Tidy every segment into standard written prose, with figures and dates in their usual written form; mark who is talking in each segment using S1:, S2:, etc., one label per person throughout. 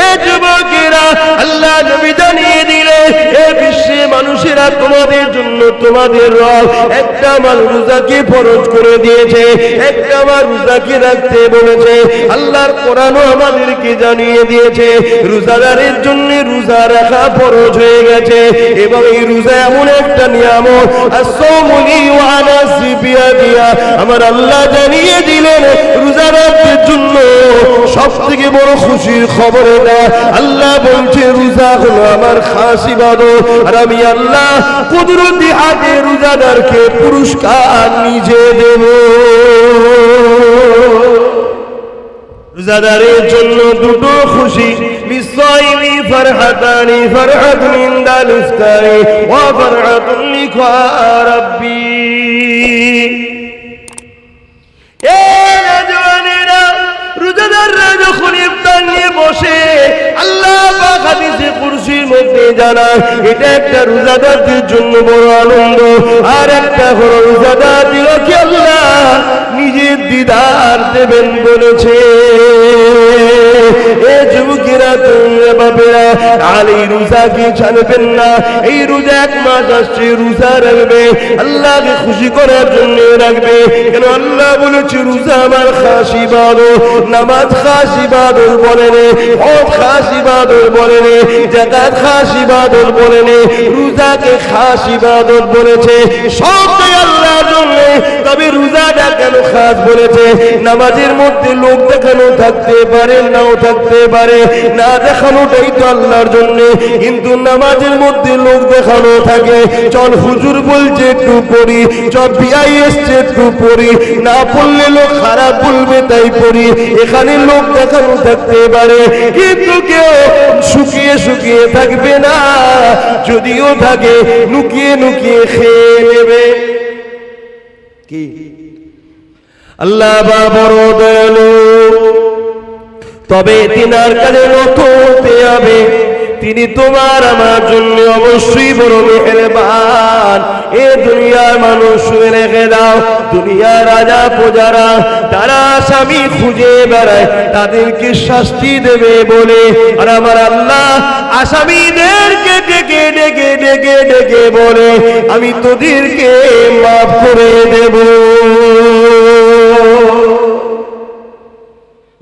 S1: এ যুবকেরা, আল্লাহ নবী জানিয়ে দিলেন, এ বিশ্বে মানুষেরা তোমাদের জন্য তোমাদের রব একটা মাস রোজাকে ফরজ করে দিয়েছে, একটা মাস রোজাকে রাখতে বলেছে। আল্লাহর কোরআনও আমাদেরকে জানিয়ে দিয়েছে রোজাদারের জন্য রোজা রাখা ফরজ হয়ে গেছে। এবং এই রোজা এমন একটা নিয়ামত, as-sawmu li wa ana sibiya, আমার আল্লাহ জানিয়ে দিলেন রোজাদারদের জন্য সবথেকে বড় খুশির খবর এটা। আল্লাহ বলছে রোজা হলো আমার খাস ইবাদত, আর আমি আল্লাহ কুদরতি হাতে রোজাদারকে পুরস্কার নিজে দেব। রোজাদারের জন্য দুটো খুশি, লিসাইমি ফারহাতানি, ফারহাতুন ইনদাল ইফতারি ওয়া ফারহাতুন লিকা রাব্বি। এ রাজওয়ানেরা, রোজাদাররা যখন ইফতার নিয়ে বসে, আল্লাহ পাক হাদিসে কুরসির মধ্যে জানান এটা একটা রোজাদারদের জন্য বড় আনন্দ। আর একটা হলো রোজাদারদেরকে আল্লাহ নিজের দিদার দেবেন বলেছে। এ যুবকেরা, তোমরা বাপেরা, আর এই রোজাকে ছাড়বেন না। এই রোজা এক মাস আসছে, রোজা রাখবে, আল্লাহকে খুশি করার জন্য রাখবে। কেন আল্লাহ বলেছে রোজা আমার খাস ইবাদত, নামাজ খাস ইবাদত বলেন, হজ খাস ইবাদত বলেন, যাকাত খাস ইবাদত বলেন, রোজাকে খাস ইবাদত বলেছে। সবটাই আল্লাহর জন্য। তবে রোজাটা কেন খাস বলেছে? নামাজের মধ্যে লোক দেখানো থাকতে পারে, নাও থাকতে পারে, না দেখানোটাই তো আল্লাহর জন্য। কিন্তু নামাজের মধ্যে লোক দেখানো থাকে, চল হুজুর বলছে একটু পড়ি, চল বিআই এসছে একটু পড়ি, না পড়লে লোক খারাপ বলবে তাই পড়ি, এখানে লোক দেখানো থাকতে পারে। কিন্তু কেউ শুকিয়ে শুকিয়ে থাকবে না, যদিও থাকে লুকিয়ে লুকিয়ে খেয়ে নেবে। কি আল্লাহ বা বড় দয়ালু, তবে তিনার কাছে নত হতে হবে। তিনি তোমার আমার জন্য অবশ্যই বড় মেহেরবান। এ দুনিয়ার মানুষ শুনে রেখে দাও, দুনিয়ার রাজা প্রজারা তারা আসামি খুঁজে বেড়ায়, তাদেরকে শাস্তি দেবে বলে, আর আমার আল্লাহ আসামিদেরকে ডেকে ডেকে ডেকে ডেকে বলে আমি তোদেরকে মাফ করে দেব।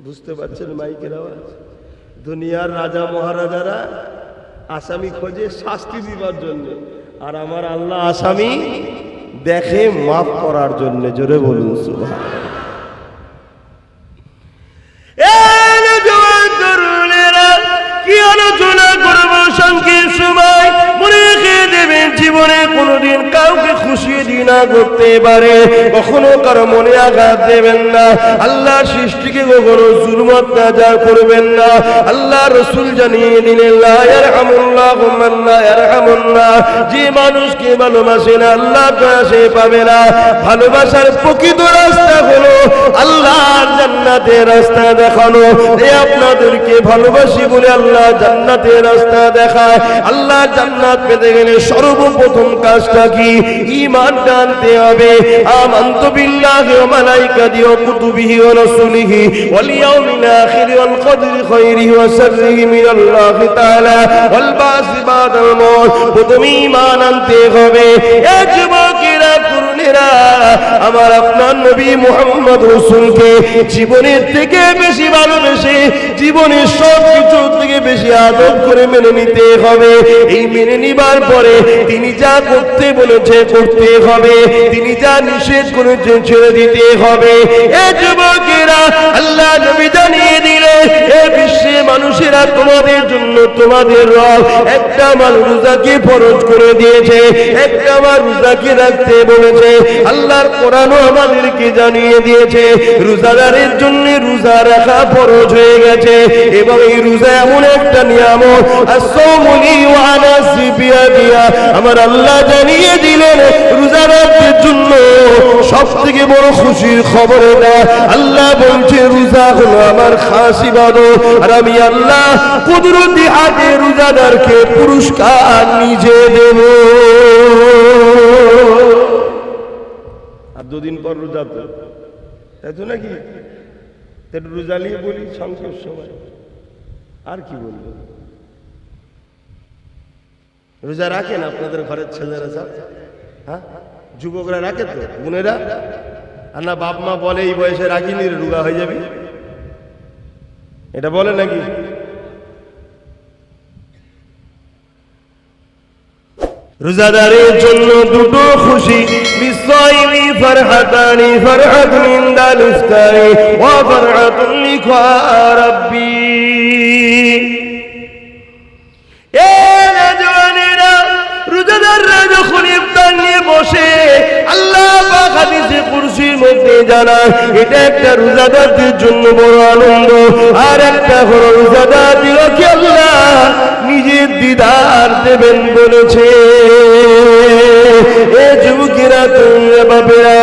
S1: বুঝতে পারছেন মাইকের আওয়াজ? দুনিয়ার রাজা মহারাজারা আসামি খোঁজে শাস্তি দিবার জন্য, আর আমার আল্লাহ আসামি দেখে মাফ করার জন্য। জোরে বলুন সুবহানাল্লাহ। কি আলোচনা করবো সংক্ষেপ সময়, মনে রেখে দেবেন জীবনে কোনোদিন কাউকে খুশি দিনা করতে পারে, কখনো কারো মনে আঘাত দেবেন না। আল্লাহ সৃষ্টিকে কখনো জুলুম অত্যাচার করবেন না। আল্লাহ রসুল জানিয়ে দিলেন লা ইয়ারহামুল্লাহু মান লা ইয়ারহামুন্নাস, যে মানুষকে ভালোবাসে না আল্লাহ সে পাবে না। ভালোবাসার প্রকৃত রাস্তা হলো আল্লাহর জান্নাতের রাস্তা দেখানো। এই আপনাদেরকে ভালোবাসি বলে আল্লাহ জান্নাতের রাস্তা দেখায়। আল্লাহ জান্নাত পেতে গেলে সর্বপ্রথম কাজটা কি? ঈমান আনতে হবে। আমানতু বিল্লাহি ওয়া মালাইকাতিহি ওয়া কুতুবিহি ওয়া রাসূলিহি ওয়াল ইয়াউমিল আখির ওয়াল কদরি খায়রিহি ওয়া শাররিহি মিনাল্লাহি তাআলা ওয়াল বাসি বাদাল মউত। প্রথমে ঈমান আনতে হবে। এ যুবকেরা, তরুণেরা, আমার আপনার নবী মুহাম্মদ রাসূলকে জীবনের থেকে বেশি ভালোবেসে, জীবনের সব কিছু থেকে বেশি আদর করে মেনে নিতে হবে। এই মেনে নিবার পরে তিনি যা করতে বলেছে করতে হবে, তিনি যা নিষেধ করেছেন ছেড়ে দিতে হবে। এ যুবকেরা, আল্লাহ নবী জানিয়ে দিলেন এ বিশ্বে মানুষেরা তোমাদের জন্য তোমাদের রব একটা মাস রোজাকে ফরজ করে দিয়েছে, একটা মাস রোজাকে রাখতে বলেছে। আল্লাহর কোরআনও আমাদেরকে জানিয়ে দিয়েছে রোজাদারের জন্য রোজা রাখা ফরজ হয়ে গেছে। এবং এই রোজা এমন একটা নিয়ামত, as-sawmu li wa ana sibiya, আমার আল্লাহ জানিয়ে দিলেন রোজাদারদের জন্য সবথেকে বড় খুশির খবর এটা। আল্লাহ বলছে রোজা হলো আমার খাস ইবাদত, আর আমি আল্লাহ কুদরতি হাতে রোজাদারকে পুরস্কার নিজে দেব। আর দুদিন পর রোজা, তো তাই তো নাকি? রোজা নিয়ে বলি সংক্ষেপ সময়। আর কি বলবো? রোজা রাখেন আপনাদের ঘরের ছেলেরা সব? হ্যাঁ, যুবকরা রাখে তো, বোনেরা? আর না বাপ মা বলে এই বয়সে রাখিনি, রোগা হয়ে যাবে, এটা বলে নাকি? রোজাদারের জন্য দুটো খুশি, বিসাইমি ফারহাতানি, ফারহাতুন ইনদাল ইফতারি ওয়া ফারহাতুন লিকা রাব্বি। এ নওজওয়ানেরা, রোজাদাররা যখন ইফতার নিয়ে বসে, আল্লাহ পাক হাদিসে কুরসির মধ্যে জানান এটা একটা রোজাদারদের জন্য বড় আনন্দ। আর একটা হলো রোজাদারদেরকে আল্লাহ নিজের দিদার দেবেন বলেছে। এ যুবকেরা, তোমরা বাবেরা,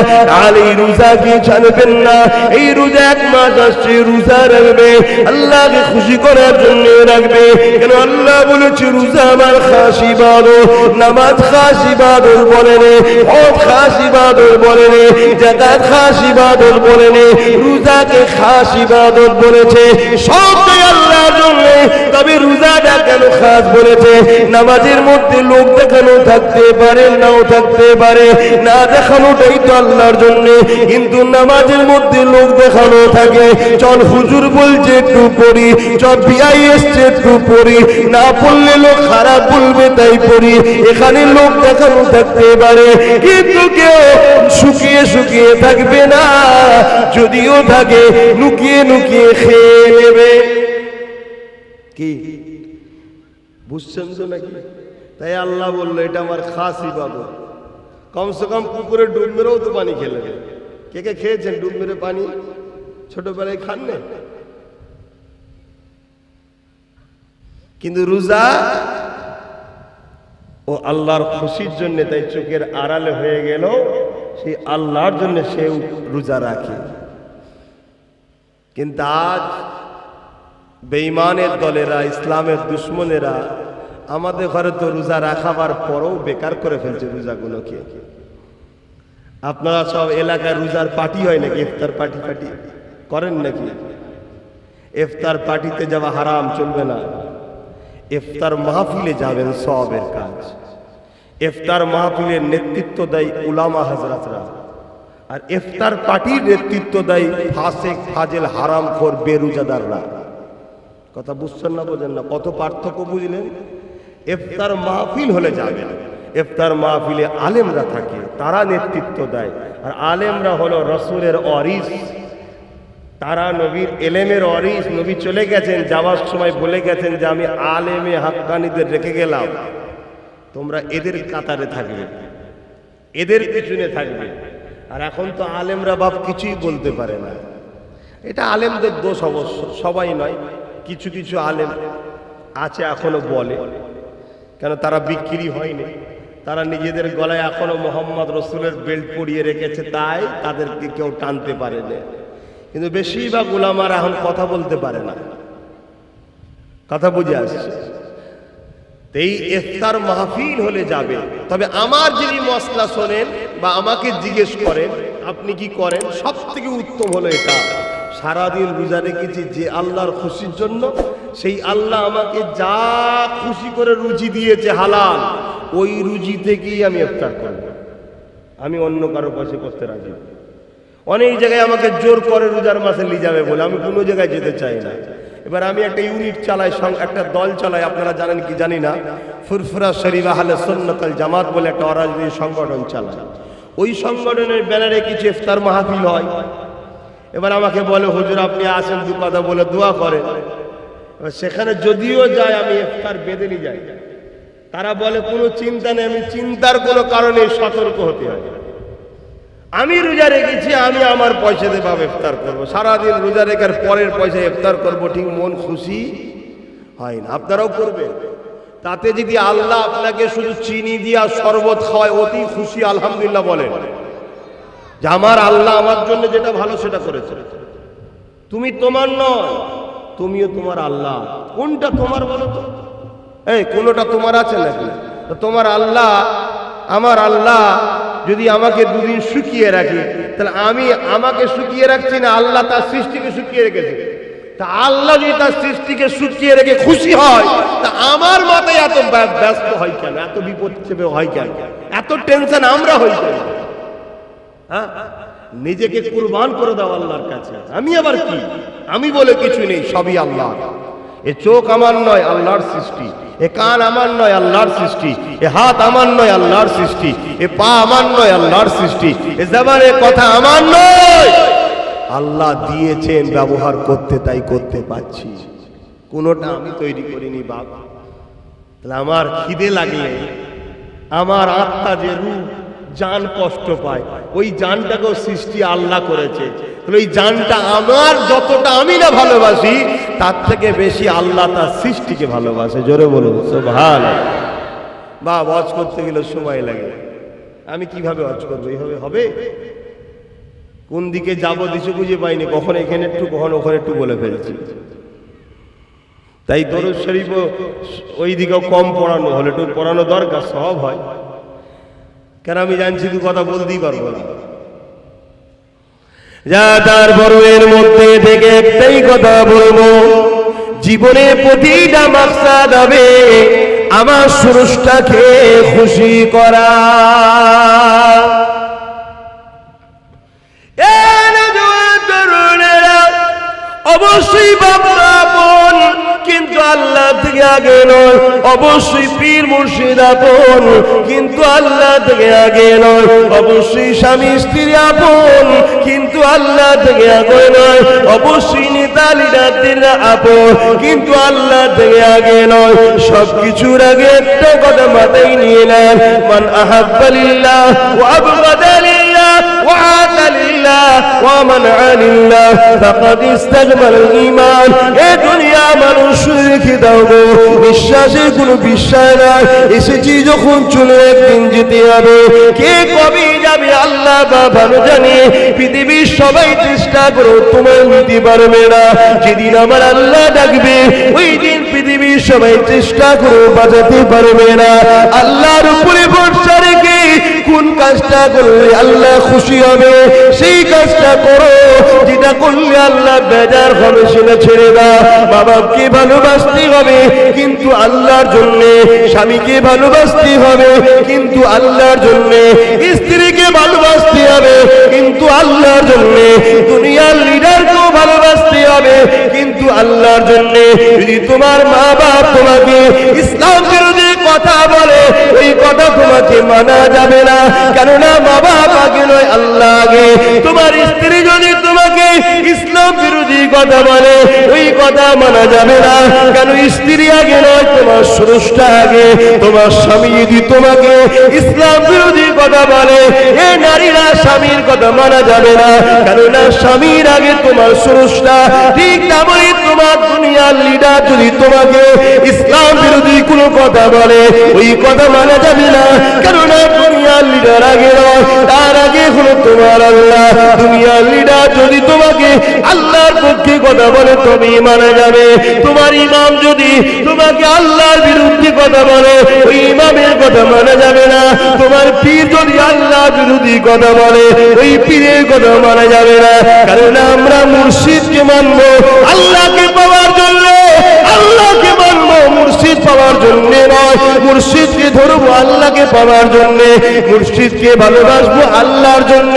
S1: আর এই রোজা কি ছাড়বেন না? এই রোজা 1 মাস আসছে, রোজা রাখবে, আল্লাহকে খুশি করার জন্য রাখবে। কেন আল্লাহ বলেছে রোজা আমার খাস ইবাদত, নামাজ খাস ইবাদত বলেন, হজ খাস ইবাদত বলেন, যাকাত খাস ইবাদত বলেন, রোজাকে খাস ইবাদত বলেছে। সবটাই আল্লাহর জন্য। তবে রোজাটা কেন খাস বলেছে? নামাজের মধ্যে লোক দেখানো থাকতে পারে, নাও থাকতে পারে, না দেখানোটাই তো আল্লাহর জন্য। কিন্তু নামাজের মধ্যে লোক দেখানো থাকে, চল হুজুর বলছে একটু পড়ি, চল বিআই এসছে একটু পড়ি, না পড়লে লোক খারাপ বলবে তাই পড়ি, এখানে লোক দেখানো থাকতে পারে। কিন্তু কেউ শুকিয়ে শুকিয়ে থাকবে না, যদিও থাকে লুকিয়ে লুকিয়ে খেয়ে নেবে। কি বুঝছেন তো নাকি? তাই আল্লাহ বললো এটা আমার খাস ইবাদত। কমসে কম পুকুরে ডুব মেরেও তো পানি খেলে। কে কে খেয়েছেন ডুব মেরে পানি? ছোটবেলায় খান না? কিন্তু রোজা ও আল্লাহর খুশির জন্য, তাই চোখের আড়ালে হয়ে গেল, সেই আল্লাহর জন্য সে রোজা রাখে। কিন্তু আজ বেঈমানের দলেরা, ইসলামের দুশ্মনেরা আমাদের ঘরে তো রোজা রাখাবার পরও বেকার করে ফেলছে রোজাগুলোকে। আপনারা সব এলাকায় রোজার পার্টি হয় নাকি? ইফতার পার্টি করেন নাকি? ইফতার পার্টিতে যাওয়া হারাম, চলবে না। ইফতার মাহফিলে যাবেন, সওয়াবের কাজ। ইফতার মাহফিলের নেতৃত্ব দেয় উলামা হযরতরা, আর ইফতার পার্টির নেতৃত্ব দেয় ফাসিক, ফাজিল, হারামখোর, বেরোজাদাররা। কথা বুঝছেন না? বোঝেন না? কত পার্থক্য বুঝলেন? ইফতার মাহফিল হলে যাবেন, ইফতার মাহফিলে আলেমরা থাকে, তারা নেতৃত্ব দেয়। আর আলেমরা হলো রসুলের ওয়ারিস, তারা নবীর এলেমের ওয়ারিস। নবী চলে গেছেন, যাওয়ার সময় বলে গেছেন যে আমি আলেমে হাক্কানীদের রেখে গেলাম, তোমরা এদের কাতারে থাকবে, এদের পিছনে থাকবে। আর এখন তো আলেমরা বাপ কিছুই বলতে পারে না। এটা আলেমদের দোষ অবশ্য, সবাই নয়, কিছু কিছু আলেম আছে এখনো বলে। কেন? তারা বিক্রি হয়নি, তারা নিজেদের গলায় এখনো মোহাম্মদ রসুলের বেল্ট পরিয়ে রেখেছে, তাই তাদেরকে কেউ টানতে পারে না। কিন্তু বেশিরভাগ উলামারা এখন কথা বলতে পারে না। কথা বুঝে আসছে? এই ইফতার মাহফিল হলে যাবে। তবে আমার যদি মশলা শোনেন বা আমাকে জিজ্ঞেস করেন আপনি কি করেন, সব থেকে উত্তম হলো এটা, সারাদিন রোজা রেখেছি যে আল্লাহর খুশির জন্য, সেই আল্লাহ আমাকে যা খুশি করে রুজি দিয়েছে হালাল, ওই রুজি থেকেই আমি ইফতার করব। আমি অন্য কারো পাশে করতে রাজি। অনেক জায়গায় আমাকে জোর করে রোজার মাসে নিয়ে যাবে বলে, আমি কোনো জায়গায় যেতে চাই না। এবার আমি একটা ইউনিট চালাই, একটা দল চালাই, আপনারা জানেন কি জানি না, ফুরফুরা শরীফ আহলে সুন্নাত ওয়াল জামাত বলে একটা অরাজনৈতিক সংগঠন চালায়। ওই সংগঠনের ব্যানারে কিছু ইফতার মাহফিল হয়। এবার আমাকে বলে হুজুর আপনি আসেন, দু কথা বলে দোয়া করেন। এবার সেখানে যদিও যায় আমি ইফতার বেঁধে নিয়ে যাই। তারা বলে কোনো চিন্তা নেই, আমি চিন্তার কোনো কারণে সতর্ক হতে হয়। আমি রোজা রেখেছি, আমি আমার পয়সা দিয়ে ভাবে ইফতার করবো, সারাদিন রোজা রেখার পরের পয়সা ইফতার করবো, ঠিক মন খুশি হয় না। আপনারাও করবেন। তাতে যদি আল্লাহ আপনাকে শুধু চিনি দিয়া শরবত খাওয়ায়, অতি খুশি আলহামদুলিল্লাহ বলেন যে আমার আল্লাহ আমার জন্য যেটা ভালো সেটা করেছে। তুমি তোমার নয়, তুমিও তোমার আল্লাহ। কোনটা তোমার বলো তো? এই কোনোটা তোমার আছে নাকি? তোমার আল্লাহ, আমার আল্লাহ যদি আমাকে দুদিন শুকিয়ে রাখি, তাহলে আমি আমাকে শুকিয়ে রাখছি না, আল্লাহ তার সৃষ্টিকে শুকিয়ে রেখেছে। তা আল্লাহ যদি তার সৃষ্টিকে শুকিয়ে রেখে খুশি হয়, তা আমার মাথায় এত ব্যস্ত হয় কেন, এত বিপদ চেপে হয় কেন, এত টেনশন আমরা হই কেন? হ্যাঁ, নিজেকে কুরবান করে দাও আল্লাহর কাছে। আমি আবার কি, আমি বলে কিছু নেই, সবই আল্লাহ। এ চোখ আমার নয়, আল্লাহর সৃষ্টি। এ কান আমার নয়, আল্লাহর সৃষ্টি। এ হাত আমার নয়, আল্লাহর সৃষ্টি। এ পা আমার নয়, আল্লাহর সৃষ্টি। এ জবানের কথা আমার নয়, আল্লাহ দিয়েছেন, ব্যবহার করতে তাই করতে পারছি। কোনোটা আমি তৈরি করিনি বাবা। তাহলে আমার খিদে লাগলে আমার আত্মা যে রূপ জান কষ্ট পায়, ওই জানটাকেও সৃষ্টি আল্লাহ করেছে। ওই জানটা আমার যতটা আমি না ভালোবাসি, তার থেকে বেশি আল্লাহ তার সৃষ্টিকে ভালোবাসে। জোরে বলুন সুবহানাল্লাহ। বা ওয়াজ করতে গেলে সময় লাগে, আমি কিভাবে ওয়াজ করবো? এইভাবে হবে? কোন দিকে যাবো দিশে খুঁজে পাইনি, কখন এখানে একটু কখন ওখানে একটু বলে ফেলছি। তাই দরুদ শরীফ ওই দিকেও কম পড়ানো হলে একটু পড়ানো দরকার, সব হয়। কেন আমি জানছি তুই কথা বলতেই পারবো না। যা তারপর এর মধ্যে থেকে একটাই কথা বলবো, জীবনে প্রতিটা মাকসাদ হবে আমার স্রষ্টাকে খুশি করা। অবশ্যই বাবা আপন, কিন্তু আল্লাহ থেকে আগে নয়। অবশ্যই পীর মুর্শিদ আপন, কিন্তু আল্লাহ থেকে আগে নয়। অবশ্যই স্বামী স্ত্রী আপন, কিন্তু আল্লাহ থেকে আগে নয়। অবশ্যই নেতা লিডারদের আপন, কিন্তু আল্লাহ থেকে আগে নয়। সবকিছুর আগে একটা কথা মাথায় নিয়ে নেন, মান আহাব্বা লিল্লাহ ওয়া আবগাদা লিল্লাহ ওয়া আতা লিল্লাহ ওয়া মানআ লিল্লাহ ফাকাদ ইস্তাকমাল ঈমান। এ দুনিয়া মানুষ রেখে দাও গো, বিশ্বাসের কোনো বিশ্বাস নাই। এসেছি যখন চলে একদিন যেতে হবে। কে কবে যাবে আল্লাহ বা ভালো জানে। পৃথিবীর সবাই চেষ্টা করো, তোমার নিতে পারবে না। যেদিন আমার আল্লাহ ডাকবে, ওই দিন পৃথিবীর সবাই চেষ্টা করো, বাঁচাতে পারবে না। আল্লাহর উপরে ভরসা রেখে কোন কাজটা করলে আল্লাহ খুশি হবে, সেই কাজটা করো। যেটা করলে আল্লাহ বেজার হবে সেটা ছেড়ে দাও। মা বাপকে ভালোবাসতে হবে, কিন্তু আল্লাহর জন্য। স্বামীকে ভালোবাসতে হবে, কিন্তু আল্লাহর জন্য। স্ত্রীকে ভালোবাসতে হবে, কিন্তু আল্লাহর জন্য। দুনিয়ার লিডারকেও ভালোবাসতে হবে, কিন্তু আল্লাহর জন্য। যদি তোমার মা বাপ তোমাকে ইসলাম বিরোধী কথা বলে, ওই কথা তোমাকে মানা যাবে না। কেননা মা বাপ আগে নয়, আল্লাহ আগে। তোমার স্ত্রী যদি তোমাকে ইসলাম বিরোধী কথা বলে, ওই কথা মানা যাবে না। কেন স্ত্রী আগে নয়, তোমার স্রষ্টা আগে। তোমার স্বামী যদি তোমাকে ইসলাম বিরোধী কথা বলে, এ নারীরা স্বামীর কথা মানা যাবে না। কেননা স্বামীর আগে তোমার স্রষ্টা। ঠিক তেমনই তোমার দুনিয়ার লিডার যদি তোমাকে ইসলাম বিরোধী কোনো কথা বলে, ওই কথা মানা যাবে না। কেননা দুনিয়ার লিডার আগে নয়, তার আগে হলো তোমার আল্লাহ। দুনিয়ার লিডার যদি তোমাকে আল্লাহর পক্ষে কথা বলে, তবেই মানা যাবে। তোমার ইমাম যদি তোমাকে আল্লাহর বিরুদ্ধে কথা বলে, ওই ইমামের কথা মানা যাবে না। তোমার পীর যদি আল্লাহর বিরোধী কথা বলে, ওই পীরের কথা মানা যাবে না। কারণ আমরা মুর্শিদকে মানবো আল্লাহকে পাওয়ার জন্য। আল্লাহকে মানবো মুর্শিদ পাওয়ার জন্য নয়। মুর্শিদকে ধরবো আল্লাহকে পাওয়ার জন্য। মুর্শিদকে ভালোবাসবো আল্লাহর জন্য।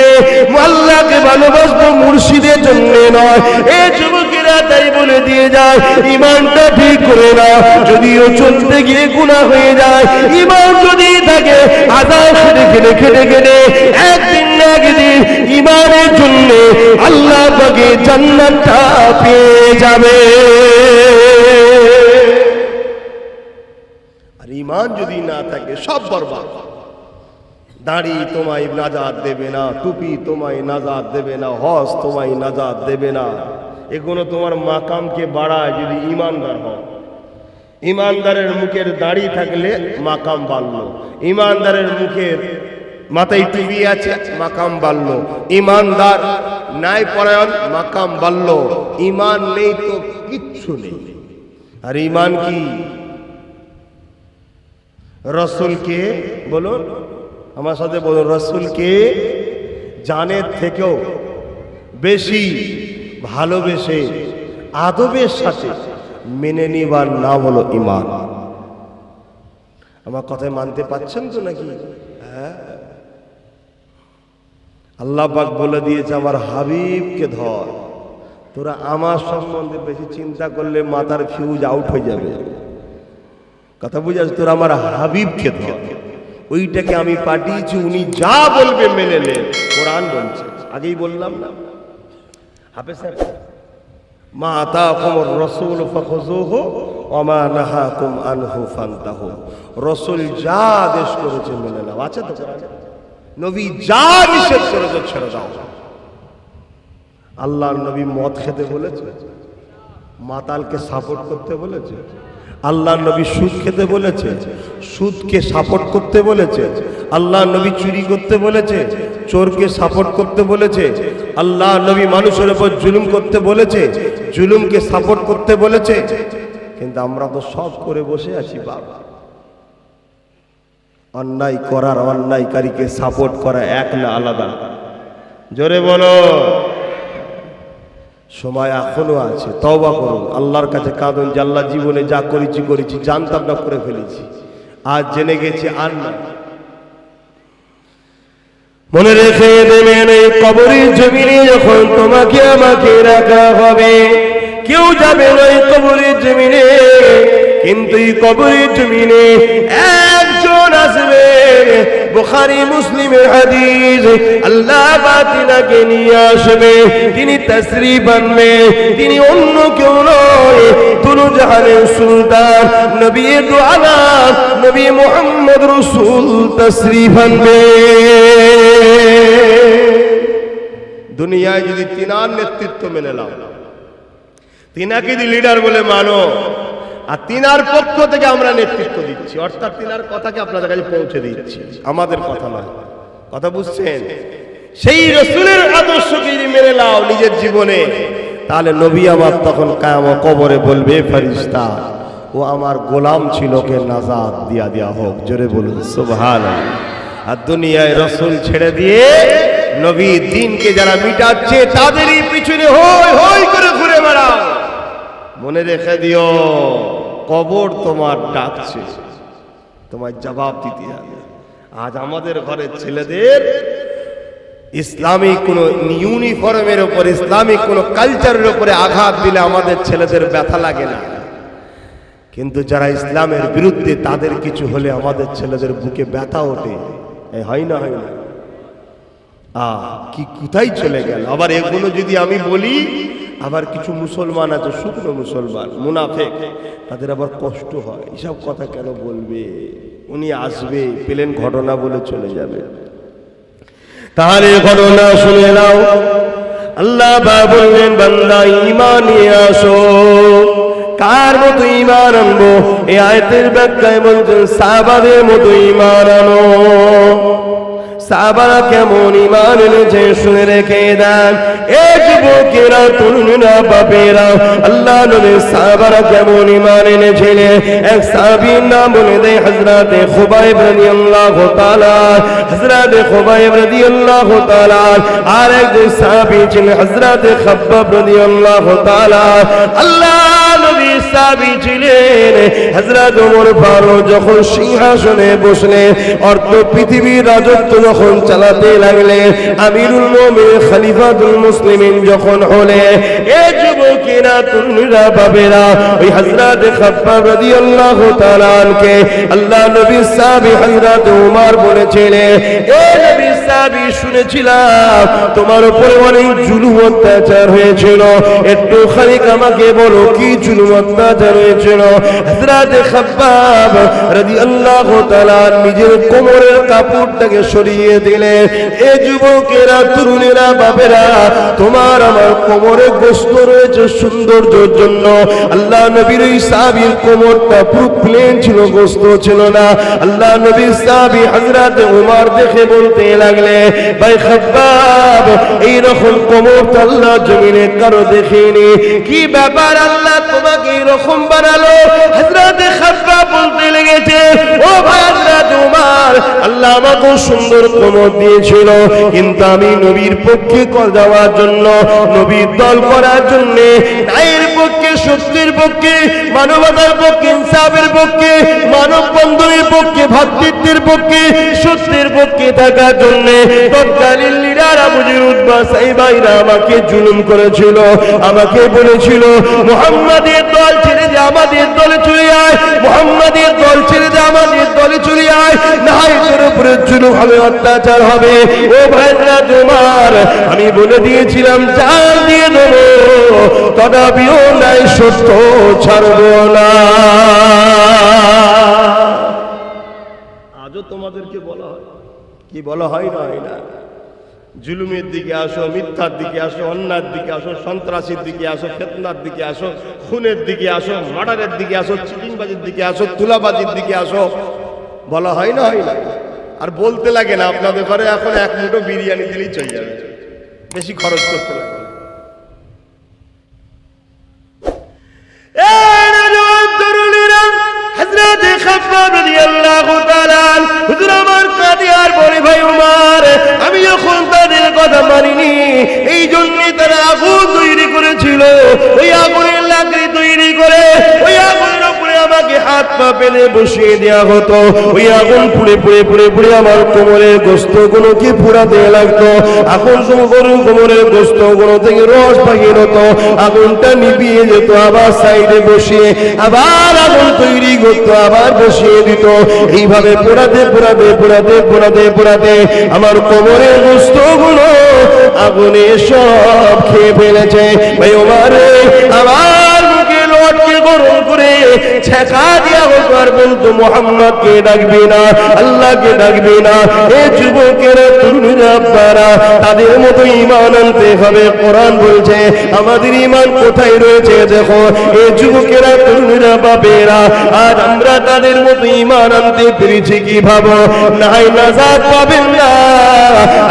S1: আল্লাহকে ভালোবাসবো মুর্শিদের জন্য নয়। এই যুবকেরা তাই বলে দিয়ে যায়, ইমানটা ঠিক করে নাও। যদিও চলতে গিয়ে গুনাহ হয়ে যায়, ইমান যদি থাকে, আদায় খেটে খেটে খেটে খেটে একদিন না একদিন ইমানের জন্য আল্লাহ পাকে জান্নাতটা পেয়ে যাবে। আর ইমান যদি না থাকে, সব বরবাদ। দাড়ি তোমায় নাজাত দেবে না, টুপি তোমায় নাজাত দেবে না, হজ তোমায় নাজাত দেবে না। এগুলো তোমার মাকামকে বাড়ায় যদি ইমানদার হও। ইমানদারের মুখের দাড়ি থাকলে মাকাম বাড়লো। ইমানদারের মুখের মাথায় টুপি আছে, মাকাম বাড়লো। ইমানদার নাই পরায়ণ, মাকাম বাড়লো। ইমান নেই তো কিচ্ছু নেই। আর ইমান কি? রসুলকে বলুন, আমার সাথে বলুন, রসুলকে জানের থেকেও বেশি ভালোবেসে আদবের সাথে মেনে নিবার নাম হলো ঈমান। আমার কথায় মানতে পারছেন তো নাকি? হ্যাঁ, আল্লাহ পাক বলে দিয়েছে আমার হাবিবকে ধর। তোরা আমার সম্বন্ধে বেশি চিন্তা করলে মাথার ফিউজ আউট হয়ে যাবে। কথা বুঝাস? তোরা আমার হাবিবকে ধর, ওইটাকে আমি পাঠিয়েছি, উনি যা বলবে মেনে নে। কোরআন বলছে, আগেই বললাম না হাফেজ স্যার, মা আতাকুমুর রাসূল ফাখুযুহু ওয়া মা নাহাকুম আনহু ফান্তাহু। রাসূল যা আদেশ করেছে মেনে নাও। আছে তো কোরআনে? নবী যা নিষেধ করেছে ছেড়ে দাও। আল্লাহর নবী মদ খেতে বলেছে, মাতালকে সাপোর্ট করতে বলেছে। আল্লাহর নবী সুদ খেতে বলেছে, সুদকে সাপোর্ট করতে বলেছে। আল্লাহর নবী চুরি করতে বলেছে, চোরকে সাপোর্ট করতে বলেছে। আল্লাহর নবী মানুষের উপর জুলুম করতে বলেছে, জুলুমকে সাপোর্ট করতে বলেছে। কিন্তু আমরা তো সব করে বসে আছি বাবা। অন্যায় করার অন্যায়কারীকে সাপোর্ট করা এক না আলাদা? জোরে বলো। সময় এখনো আছে, তওবা করুন, আল্লাহর কাছে কাঁদুন যে আল্লাহ জীবনে যা করেছি জানতাম না করে ফেলেছি, আজ জেনে গেছি আর না। মনে রেখে দেবেন এই কবরের জমিনে যখন তোমাকে আমাকে রাখা হবে, কেউ যাবে না এই কবরের জমিনে, কিন্তু এই কবরের জমিনে একজন আসবে। বুখারী মুসলিমের হাদিস, আল্লাহ বাতিনাকে নিয়ে আসবে, তিনি তাশরীফ আনবে। তিনি অন্য কেউ নয়, দুনু জাহানের সুলতান নবী দু আলাম নবী মুহাম্মদ রাসূল তাশরীফ আনবে। দুনিয়ায় যদি তিনার নেতৃত্ব মেনে নাও, তিনাকে যদি লিডার বলে মানো, আর তিনার পক্ষ থেকে আমরা নেতৃত্ব দিচ্ছি, অর্থাৎ তিনার কথাকে আপনাদের কাছে পৌঁছে দিচ্ছি, আমাদের কথা নয়। কথা বুঝছেন? সেই রাসূলের আদর্শকে যদি মেনে নাও নিজের জীবনে, তাহলে নবী আমার তখন কিয়ামত কবরে বলবে, ফেরেশতা ও আমার গোলাম ছিল, কে নাজাত দিয়া দেয়া হোক। জোরে বলুন সুবহানাল্লাহ। আর দুনিয়ায় রাসূল ছেড়ে দিয়ে নবী দ্বীনকে যারা মিটাচ্ছে, তাদেরই পিছনে হই হই করে ঘুরে বেড়াও। মনে রেখে দিও, কবর তোমার ডাকছে, তোমার জবাব দিতে হবে। আজ আমাদের ঘরের ছেলেদের ইসলামিক কোন ইউনিফর্মের উপর, ইসলামিক কোন কালচারের উপরে আঘাত দিলে আমাদের ছেলেদের ব্যথা লাগে না, কিন্তু যারা ইসলামের বিরুদ্ধে তাদের কিছু হলে আমাদের ছেলেদের বুকে ব্যথা ওঠে। হয় না? হয় না? কি কোথায় চলে গেল? আবার এগুলো যদি আমি বলি, আবার কিছু মুসলমান আছে শুকনো মুসলমান মুনাফিক, তাদের আবার কষ্ট হয়, এসব কথা কেন বলবে? উনি আসবে, পেলেন ঘটনা বলে চলে যাবে। তাহলে ঘটনা শুনে নাও। আল্লাহ বললেন, বান্দা ঈমান নিয়ে আসো। কার মতো ঈমান আনবো? এই আয়াতের ব্যাখ্যায় বলছেন, সাহাবাদের মতো ঈমান আনো। সাহাবারা কেমন ঈমান এনেছে শুনে রেখে দেন। এই যুবকেরা, তরুণেরা, বাপেরা, আল্লাহ নবী সাহাবারা কেমন ঈমান এনেছিলেন। এক সাহাবীর নাম বলে দেয় হযরতে খুবাইব রাদিয়াল্লাহু তাআলা। হযরতে খুবাইব রাদিয়াল্লাহু তাআলা। আর একজন সাহাবী ছিলেন হযরতে খাব্বাব রাদিয়াল্লাহু তাআলা। আল্লাহ নবী সাহাবী ছিলেন হযরত ওমর ফারুক। যখন সিংহাসনে বসলেন, অর্ধ পৃথিবীর রাজত্ব যখন চালাতে লাগলেন, আমিরুল মুমিনিন খলিফাতুল মুসলিমিন যখন হলে, এই যুবকেরা, তরুণীরা, বাবেরা, ওই হযরত খাব্বাব রাদিয়াল্লাহু তাআলা আনকে আল্লাহ নবী সাহাবী হযরত ওমর বলেছিলেন, এ নবী সাহাবী, শুনেছিলাম তোমার উপরে অনেক জুলুম অত্যাচার হয়েছিল, একটু খানিক আমাকে বলো কি জুলুম অত্যাচার হয়েছিল। হযরত খাব্বাব রাদিয়াল্লাহু তাআলা নিজের কোমরের কাপড়টাকে সরিয়ে দিলেন। এ যুবকেরা, তরুণেরা, বাবেরা, তোমার আমার কোমরে গোশত রয়েছে সৌন্দর্যের জন্য। আল্লাহ নবীর ওই সাহাবীর কোমরটা পুরো প্লেন ছিল, গোশত ছিল না। আল্লাহ নবীর সাহাবী হযরত ওমর দেখে বলতে লাগলে, ভাই খাব্বাব, এইরকম কোমর তো আল্লাহ জমিনে কারো দেখিনি, কি ব্যাপার আল্লাহ তোমাকে এরকম বানালো? হযরত খাব্বাব বলতে লেগেছে, ও ভাই হযরত ওমর, আল্লাহ আল্লাহ আমাকে সুন্দর কোমর দিয়েছিল, কিন্তু আমি নবীর পক্ষে যাওয়ার জন্য, নবীর দল করার জন্য, ন্যায়ের পক্ষে, সত্যের পক্ষে, মানবতার পক্ষে, ইনসাফের পক্ষে, মানব বন্ধনের পক্ষে, ভ্রাতৃত্বের পক্ষে, সত্যের পক্ষে থাকার জন্য তৎকালীন লিডার আবু জেহেল উতবা সাইবাইরা আমাকে জুলুম করেছিল। আমাকে বলেছিল মুহাম্মাদের দল ছেড়ে দে, আমাদের দলে চলে আয়, মুহাম্মাদের দল ছেড়ে দে, আমাদের দলে চলে আয়, না হয় তোর উপরে জুলুম হবে, অত্যাচার হবে। ও ভাইরা তোমার, আমি বলে দিয়েছিলাম জান দিয়ে দেবো, তথাপিও নাই সত্য ছাড়ব না। আজও তোমাদেরকে বলা হয়, কি বলা হয় না, হয় না, জুলুমের দিকে আসো, মিথ্যার দিকে আসো, অন্যায়ের দিকে আসো, সন্ত্রাসীর দিকে আসো, ফিতনার দিকে আসো, খুনের দিকে আসো, মার্ডারের দিকে আসো, চিটিংবাজির দিকে আসো, তুলাবাজির দিকে আসো, বলা হয় না, হয় না। আর বলতে লাগে না, আপনাদের ঘরে এখন এক মুঠো বিরিয়ানি দিলেই চলে যাবে, বেশি খরচ করতে লাগে। আমি যখন তাদের কথা মানিনি, এই জন্য তারা আগুন তৈরি করেছিল, ওই আগুনের লাকড়ি তৈরি করে ওই আগুনের উপরে আমাকে হাত পা পেলে বসিয়ে দেওয়া হতো। ওই আগুন পুড়ে পুড়ে পুড়ে পুড়ে আমার কোমরের গোস্ত গুলোকে পুড়াতে লাগতো। আগুন গরু কোমরের গোস্ত গুলো থেকে রস বাহির হতো, আগুনটা নিভিয়ে যেত, আবার সাইডে বসিয়ে আবার আগুন তৈরি করতো, আবার বসিয়ে দিত। এইভাবে পোড়াতে পোড়াতে পোড়াতে পোড়াতে পোড়াতে আমার কোমরের গোস্ত গুলো আগুনে সব খেয়ে ফেলেছে। ভাই ওমর আবার মুখে লটকে গরম করে ছেঁকা দিয়া ওমর বলতো, মুহাম্মদকে ডাকবি না, আল্লাহকে ডাকবি না। এ যুবকেরা, তরুণীরা, আপনারা তাদের মতো ঈমান আনতে হবে। কোরআন বলছে আমাদের ঈমান কোথায় রয়েছে দেখো। এ যুবকেরা, তরুণীরা, বাপেরা, আজ আমরা তাদের মতো ঈমান আনতে পেরেছি কি ভাবো? নাই নাজাত পাবেন না,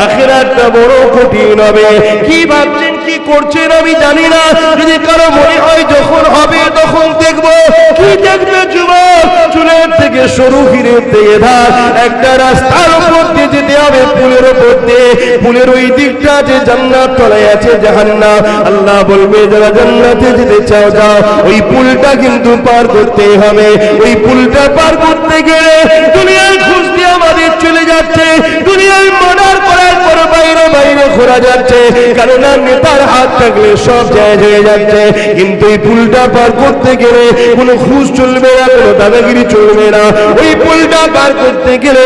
S1: আখিরাতটা বড় কঠিন হবে। কি ভাবছেন, কি করছেন আমি জানি না। যদি কারো মনে হয় যখন হবে তখন দেখবো, কি দেখবে যুবক? চুলের থেকে সরু, হিরের থেকে ধার, একটা রাস্তার উপর দিয়ে যেতে হবে, পুলের উপর দিয়ে। পুলের ওই দিকটা যে জান্নাত, তলায় আছে জাহান্নাম। আল্লাহ বলবে যারা জান্নাতে যেতে চাও যাও, ওই পুলটা কিন্তু পার করতে হবে। ওই পুলটা পার করতে গেলে দুনিয়ার খুঁজ দিয়ে আমাদের চলে যাচ্ছে, দুনিয়ার মর্ডার করার পর বাইরে বাইরে ঘোরা যাচ্ছে, কারণ নেতার হাত থাকলে সব জায়গায় হয়ে যাচ্ছে। কিন্তু এই পুলটা পার করতে গেলে কোনো খুঁজ চলবে না, কোনো দাদাগিরি চলবে না। ওই পুলটা পার করতে গেলে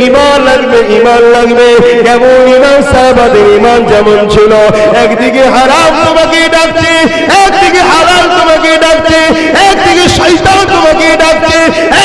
S1: ঈমান লাগবে, ঈমান লাগবে। কেমন ঈমান? সাহাবাদের ঈমান যেমন ছিল, একদিকে হারাম তোমাকে ডাকছে, একদিকে হালাল তোমাকে ডাকছে, একদিকে শয়তান তোমাকে ডাকছে,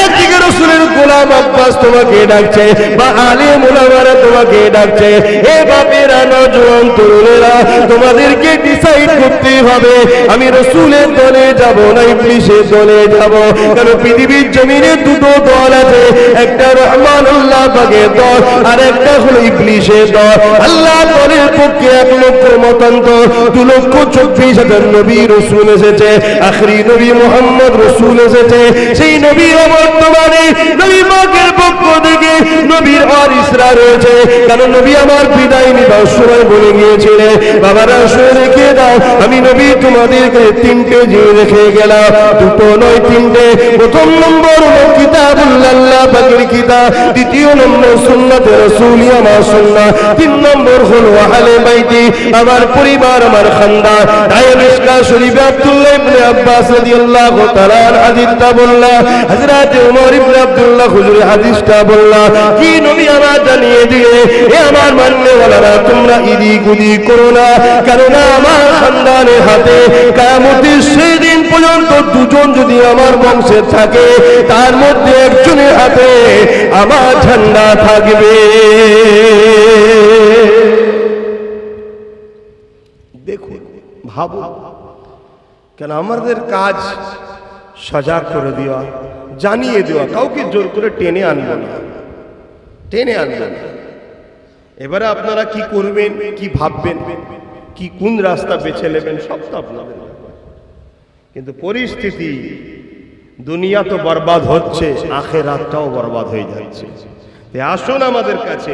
S1: একদিকে রাসূলের গোলাম আব্বাস তোমাকে ডাকছে, বা আলেম ওলামারা তোমাকে ডাকছে। এ বাপেরা, নওজোয়ান তরুণেরা, তোমাদেরকে ডিসাইড করতে হবে আমি রাসূলের দলে যাব না ইবলিসের দলে যাব। কারণ পৃথিবীর জমিনে দুটো দল আছে, একটা রহমানুল্লাহ পাকের দল, আর একটা হলো ইবলিসের দল। আল্লাহ দলের পক্ষে 1 লক্ষ মতান্তর, 2,24,000 নবী রাসূল এসেছে, আখরি নবী মুহাম্মদ রাসূল এসেছে। সেই নবী বর্তমানে নবী পাকের পক্ষ থেকে নবীর ওয়ারিসরা রয়েছে। কারণ নবী আমার বিদায় নিবার সময় বলে গিয়েছিলেন, বাবারা শুনে রেখে দাও, আমি নবী তোমাদেরকে 3টে জিনিস রেখে গেলাম, 2টো নয় 3টে। প্রথম নম্বর হলো কিতাবুল্লাহ, আল্লাহ পাকের কিতাব। দ্বিতীয় নম্বর সুন্নাতে রাসূলি, আমার সুন্নাহ। 3 নম্বর হলো আহলে বাইতি, আমার পরিবার, আমার খানদান। তাই মিশকাত শরীফে আব্দুল্লাহ ইবনে আব্বাস রাদিয়াল্লাহু তাআলা হাদিসটা বললা, হযরত ওমর ইবনে আব্দুল্লাহ হুজুর হাদিসটা বললা, কি নবী আমার জানিয়ে দিয়ে, এ আমার মাননেওয়ালারা, তোমরা ইদিক উদিক করো না, কারণ আমার খানদানের হাতে কিয়ামতের সেই দিন পর্যন্ত 2জন যদি আমার বংশে থাকে, তার মধ্যে একজনের হাতে আমার ঝান্ডা থাকবে। দেখুন, ভাবো, কেন আমাদের কাজ সজাগ করে দেওয়া, জানিয়ে দেওয়া, কাউকে জোর করে টেনে আনবো না, টেনে আনবো না। এবারে আপনারা কি করবেন, কি ভাববেন, কি কোন রাস্তা বেছে নেবেন, সব তো আপনাদের। কিন্তু পরিস্থিতি, দুনিয়া তো বরবাদ হচ্ছে, আখিরাতটাও বরবাদ হয়ে যাচ্ছে। আসুন আমাদের কাছে,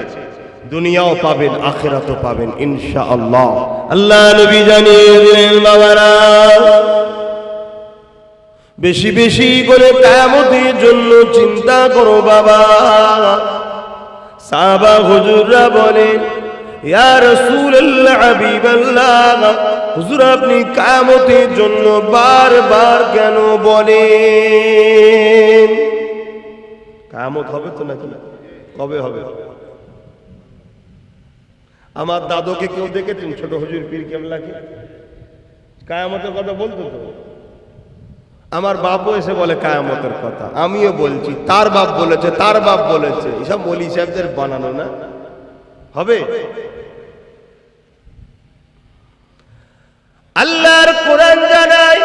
S1: দুনিয়াও পাবেন আখিরাতও পাবেন ইনশাআল্লাহ। আল্লাহ নবী জানিয়ে দিলেন, বাবারা বেশি বেশি করে কিয়ামতের জন্য চিন্তা করো বাবা। সাহাবা হুজুররা বলেন, ইয়া রাসূলুল্লাহ, হাবিবাল্লাহ, হুজুর আপনি কিয়ামতের জন্য বারবার কেন বলেন? কিয়ামত হবে তো নাকি? কবে হবে? আমার দাদুকে কেউ দেখেছেন? ছোট হুজুর পীর কেবলাকে কিয়ামতের কথা বলতো তো। আমার বাপও এসে বলে কিয়ামতের কথা, আমিও বলছি, তার বাপ বলেছে, তার বাপ বলেছে। এসব মৌলী সাহেবদের বানানো না? হবে? আল্লাহর কোরআন জানায়,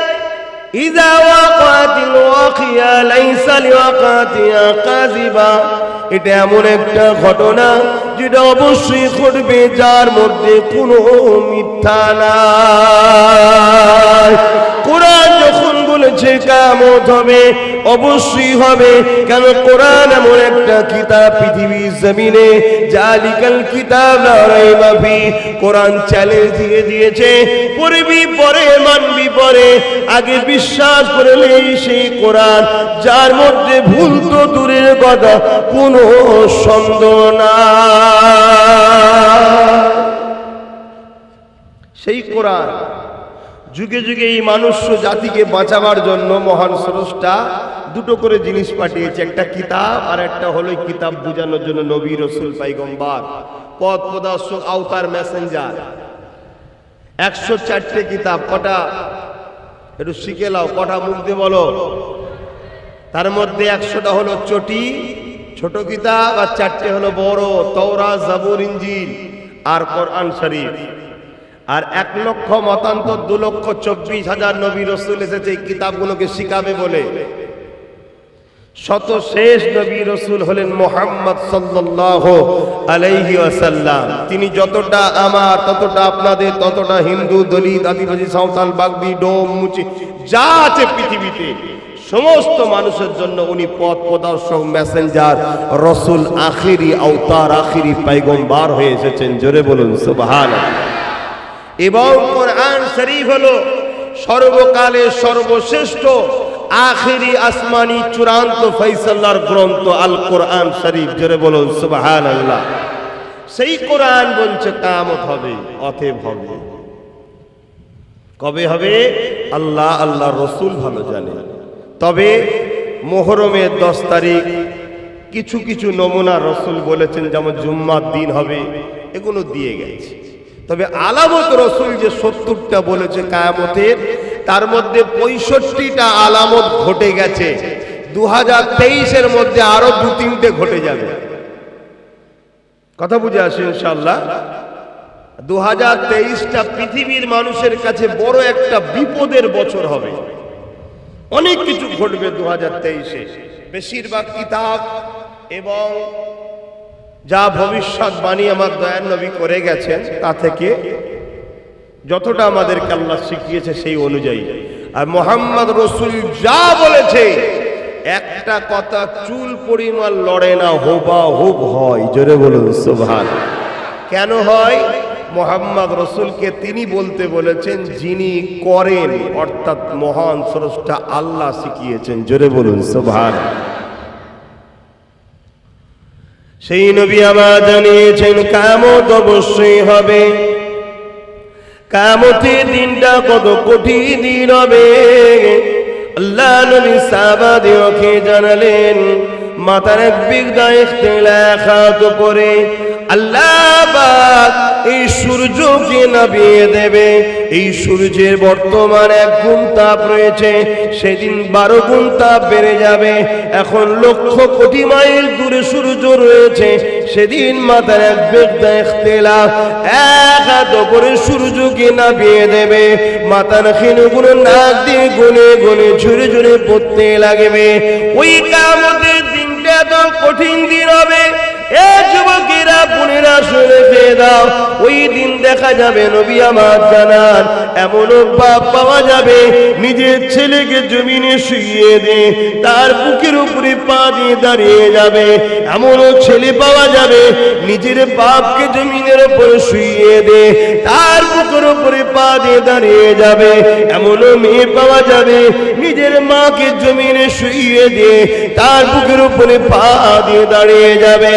S1: ইযা ওয়াকাতিল ওয়াকিয়া লাইসা লিওয়াকাতিহা কাযিবা। এটা এমন একটা ঘটনা যেটা অবশ্যই ঘটবে, যার মধ্যে কোনো মিথ্যা নাই। কোরআন যখন বলেছে কিয়ামত হবে, অবশ্যই হবে। কেন? কোরআন এমন একটা কিতাব পৃথিবীর জমিনে, জালিকাল কিতাব লা রাইবা ফি। কোরআন চ্যালেঞ্জ দিয়ে দিয়েছে, পড়বি পরে, মানবি পরে, আগে বিশ্বাস করলে সেই কোরআন, যার মধ্যে ভুল তো দূরের কথা, কোনো সন্দেহ না। সেই কোরআন যুগে যুগে এই মানুষ জাতিকে বাঁচাবার জন্য মহান স্রষ্টা দুটো করে জিনিস পাঠিয়েছে, একটা কিতাব আর একটা হলো কিতাব বোঝানোর জন্য নবী, রাসূল, পয়গম্বর, পথ প্রদর্শক, আওতার, মেসেঞ্জার। 104টে কিতাব। কটা? একটু শিখে নাও, কটা মুখ দিয়ে বলো। তার মধ্যে 100টা হলো চটি, ছোট কিতাব, আর 4টে হলো বড়, তাওরাত, জাবুর, ইনজিল আর কোরআন শরীফ। আর 1 লক্ষ মতান্তর 2,24,000 নবী রাসূল এসেছে এই কিতাবগুলোকে শিখাবে বলে। শত শেষ নবী রাসূল হলেন মুহাম্মদ সাল্লাল্লাহু আলাইহি ওয়াসাল্লাম। তিনি যতটা আমার, ততটা আপনাদের, ততটা হিন্দু, দলিত, আদিবাসী, সাঁওতাল, বাগদি, ডোম, মুচি যা আছে পৃথিবীতে সমস্ত মানুষের জন্য উনি পথ প্রদর্শক, মেসেঞ্জার, রাসূল, আখিরি আওতার, আখিরি পয়গম্বর হয়ে এসেছেন। জোরে বলুন সুবহানাল্লাহ। এবং কোরআন শরীফ হলো সর্বকালের সর্বশ্রেষ্ঠ আখিরি আসমানি চূড়ান্ত ফয়সালার গ্রন্থ, আল কোরআন শরীফ। জোরে বলুন সুবহানাল্লাহ। সেই কোরআন বলছে কিয়ামত হবে, অতএব হবে। কবে হবে? আল্লাহ, আল্লাহ রাসূল ভালো জানে। তবে মুহররমের 10 তারিখ কিছু কিছু নমুনা রাসূল বলেছেন, যেমন জুম্মার দিন হবে, এগুলো দিয়ে গেছে। তবে আলামত রাসূল যে 70টা বলেছে কিয়ামতের, তার মধ্যে 65টা আলামত ঘটে গেছে। 2023-এর মধ্যে আরো 2-3টে ঘটে যাবে। কথা বুঝে আসে ইনশাআল্লাহ। 2023টা পৃথিবীর মানুষের কাছে বড় একটা বিপদের বছর হবে। অনেক কিছু ঘটবে 2023-এ। বেশিরভাগ কিতাব এবং যা ভবিষ্যৎবাণী আমার দয়ার নবী করে গেছেন, তা থেকে যতটা আমাদেরকে আল্লাহ শিখিয়েছে সেই অনুযায়ী। আর মুহাম্মদ রাসূল যা বলেছে, একটা কথা চুল পরিমাণ লড়ে না, হুবহু হয়। জোরে বলুন সুবহানাল্লাহ। কেন হয়? মুহাম্মদ রাসূলকে তিনি বলতে বলেছেন যিনি করেন, অর্থাৎ মহান স্রষ্টা আল্লাহ শিখিয়েছেন। জোরে বলুন সুবহানাল্লাহ। সেই নবী আমার জানিয়েছেন কিয়ামত অবশ্যই হবে। কিয়ামতের দিনটা কত কঠিন দিন হবে। আল্লাহ নবী সাহাবাদেরকে জানালেন, মাথার বিগদা ইখতিলাফাত করে আল্লাহ পাক এই সূর্যকে নামিয়ে দেবে। এই সূর্যের বর্তমান 1 গুণ তাপ রয়েছে, সেদিন 12 গুণ তাপ বেড়ে যাবে। এখন লক্ষ কোটি মাইল দূরে সূর্য রয়েছে, সেদিন মাথার এক বিগদা ইখতিলাফ, এক হাত করে সূর্যকে নামিয়ে দেবে। মাথার খিলগুলো নাক দিয়ে গুনে গুনে ঝুরে ঝুরে পড়তে লাগবে। ওই কিয়ামতের দিনটা তো কঠিন দিন হবে। এ যুবকেরা বোনেরা শুনে পেয়ে দাও, ওই দিন দেখা যাবে নবী আমার জানান এমন বাপ পাওয়া যাবে নিজের ছেলেকে জমিনে শুইয়ে দে তার বুকের উপরে পা দিয়ে দাঁড়িয়ে যাবে। এমনও ছেলে পাওয়া যাবে নিজের বাপকে জমিনের উপরে শুইয়ে দে তার বুকের উপরে পা দিয়ে দাঁড়িয়ে যাবে। এমনও মেয়ে পাওয়া যাবে নিজের মাকে জমিনে শুইয়ে দে তার বুকের উপরে পা দিয়ে দাঁড়িয়ে যাবে।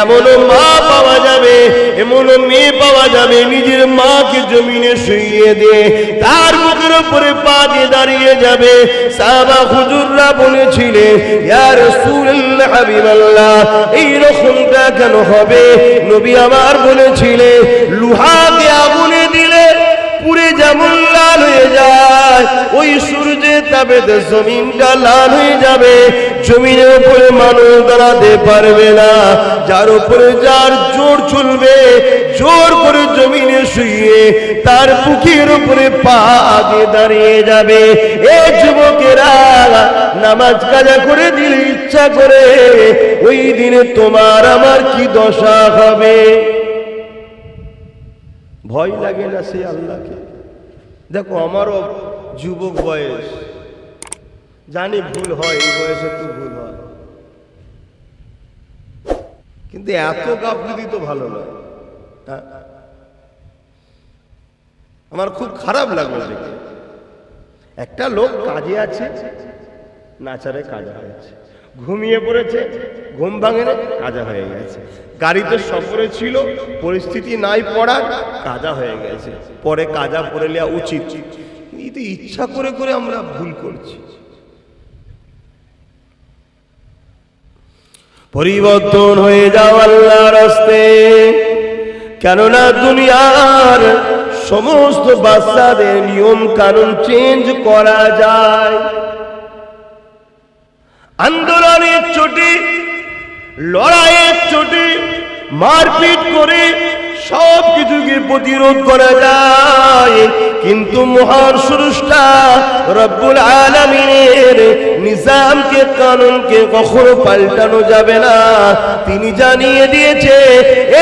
S1: এমনও মা পাওয়া যাবে, এমনও মেয়ে পাওয়া যাবে নিজের মাকে জমিনে শুইয়ে দে তার বুকের উপরে পা দিয়ে দাঁড়িয়ে যাবে। সাহাবা হুজুররা বলেছিলেন ইয়া রাসূলুল্লাহ হাবিবাল্লাহ এই রকমটা কেন হবে? নবী আমার বলেছিলেন লোহাকে আগুনে দিলে পুরে যেমন লাল হয়ে যায় ওই সূর্যের তাপে জমিনটা লাল হয়ে যাবে। জমিনের উপরে মানুষ দাঁড়াতে পারবে না, যার উপরে যার জোর চলবে জোর করে জমিনে শুয়ে তার বুকের উপরে পা দিয়ে দাঁড়িয়ে যাবে। এ যুবকেরা নামাজ কাজা করে দিলে ইচ্ছা করে ওই দিনে তোমার আমার কি দশা হবে? ভয় লাগে না সেই আল্লাহকে? দেখো আমারও যুবক বয়স, জানি ভুল হয়, এই বয়সে তো ভুল হয়, কিন্তু এত গাফিলতি তো ভালো নয়। আমার খুব খারাপ লাগলো দেখে। একটা লোক কাজে আছে, নাচারে কাজা হয়েছে, ঘুমিয়ে পড়েছে, ঘুম ভাঙে কাজা হয়ে গেছে, গাড়িতে সফরে ছিল, পরিস্থিতি নাই পড়ার, কাজা হয়ে গেছে, পরে কাজা পড়ে নেওয়া উচিত। কিন্তু ইচ্ছা করে করে আমরা ভুল করছি। পরিবর্তন হয়ে যাও আল্লাহর রাস্তে, কেননা দুনিয়ার সমস্ত বাচ্চাদের নিয়ম কানুন চেঞ্জ করা যায়। আন্দোলনের চোটে, লড়াইয়ের চোটে, মারপিট করে সব কিছুকে প্রতিরোধ করা যায়, কিন্তু মহান স্রষ্টা রব্বুল আলামিনের নিজামকে, কানুনকে কখনো পাল্টানো যাবে না। তিনি জানিয়ে দিয়েছে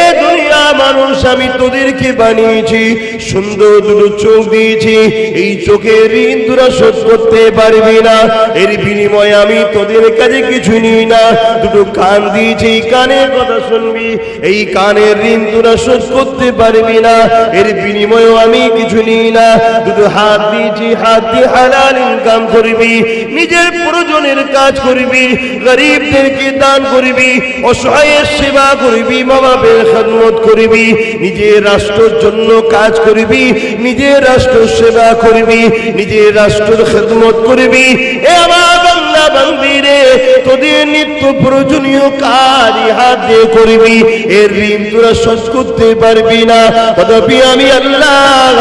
S1: এ দুনিয়া মানুষ আমি তোদেরকে বানিয়েছি, সুন্দর দুটো চোখ দিয়েছি, এই চোখের ঋণ তোরা শোধ করতে পারবি না, এর বিনিময়ে আমি তোদের কাছে কিছু নিই না। দুটো কান দিয়েছি, এই কানের কথা শুনবি, এই কানের ঋণ তোরা শোধ করতে পারবি না, এর বিনিময়েও আমি কিছু নিই না। দুটো হাত দিয়েছি, হাত দিয়ে হালাল ইনকাম করবি, নিজের প্রয়োজনের কাজ করবি, গরিবদেরকে দান করবি, অসহায়ের সেবা করবি, মা বাবার খেদমত করবি, নিজের রাষ্ট্রের জন্য কাজ করবি, নিজের রাষ্ট্র সেবা করবি, নিজের রাষ্ট্রের খেদমত করবি। এ আমার বান্দা বান্দিরে, তোদের নিত্য প্রয়োজনীয় কাজ হাত দিয়ে করবি, এর ঋণ তোরা শোধ করতে পারবি না, তথাপি আমি আল্লাহ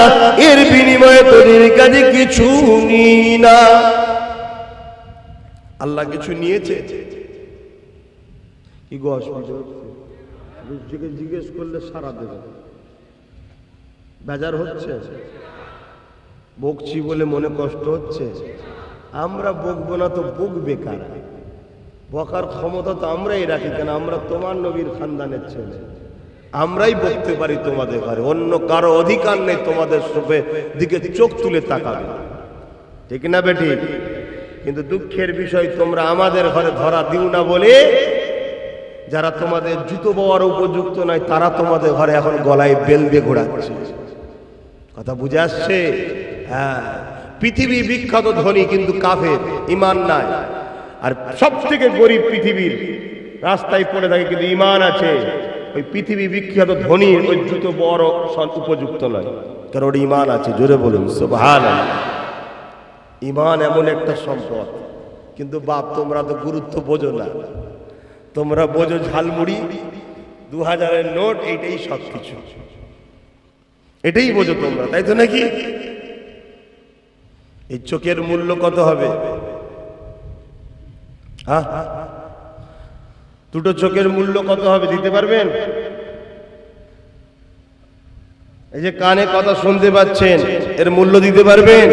S1: এর বিনিময়ে তোদের কাছে কিছু নিই না। আল্লাহ কিছু নিয়েছে কি গো? জিজ্ঞেস করলে সারা দেবে, বেজার হচ্ছে, বকছি বলে মনে কষ্ট হচ্ছে। আমরা বকবো না তো বকবে কারা? বকার ক্ষমতা তো আমরাই রাখি, কেন আমরা তোমার নবীর খানদানের ছেলে, আমরাই বকতে পারি তোমাদের ঘরে, অন্য কারো অধিকার নেই তোমাদের দিকে চোখ তুলে তাকাবে, ঠিক না বেটি? কিন্তু দুঃখের বিষয় তোমরা আমাদের ঘরে ধরা দিও না বলে যারা তোমাদের জুতো বওয়ার উপযুক্ত নয় তারা তোমাদের ঘরে এখন গলায় বেল দিয়ে ঘোরাচ্ছে। কথা বুঝে আসছে? হ্যাঁ, পৃথিবী বিখ্যাত ধনী কিন্তু কাফের, ঈমান নাই। আর সব থেকে গরিব পৃথিবীর রাস্তায় পড়ে থাকে কিন্তু ঈমান আছে। ওই পৃথিবী বিখ্যাত ধনী ওই জুতো বড় উপযুক্ত নয়, কারণ ওর ঈমান আছে। জোরে বলুন সুবহানাল্লাহ। ঈমান এমন একটা সম্পদ, কিন্তু বাপ তোমরা তো গুরুত্ব বোঝো না। তোমরা বোঝো ঝালমুড়ি, 2000-এর নোট, এইটাই সব কিছু, এটাই বোঝো তোমরা, তাই তো নাকি? এই চোখের মূল্য কত হবে? হ্যাঁ, দুটো চোখের মূল্য কত হবে দিতে পারবেন? এই যে কানে কথা শুনতে পাচ্ছেন, এর মূল্য দিতে পারবেন?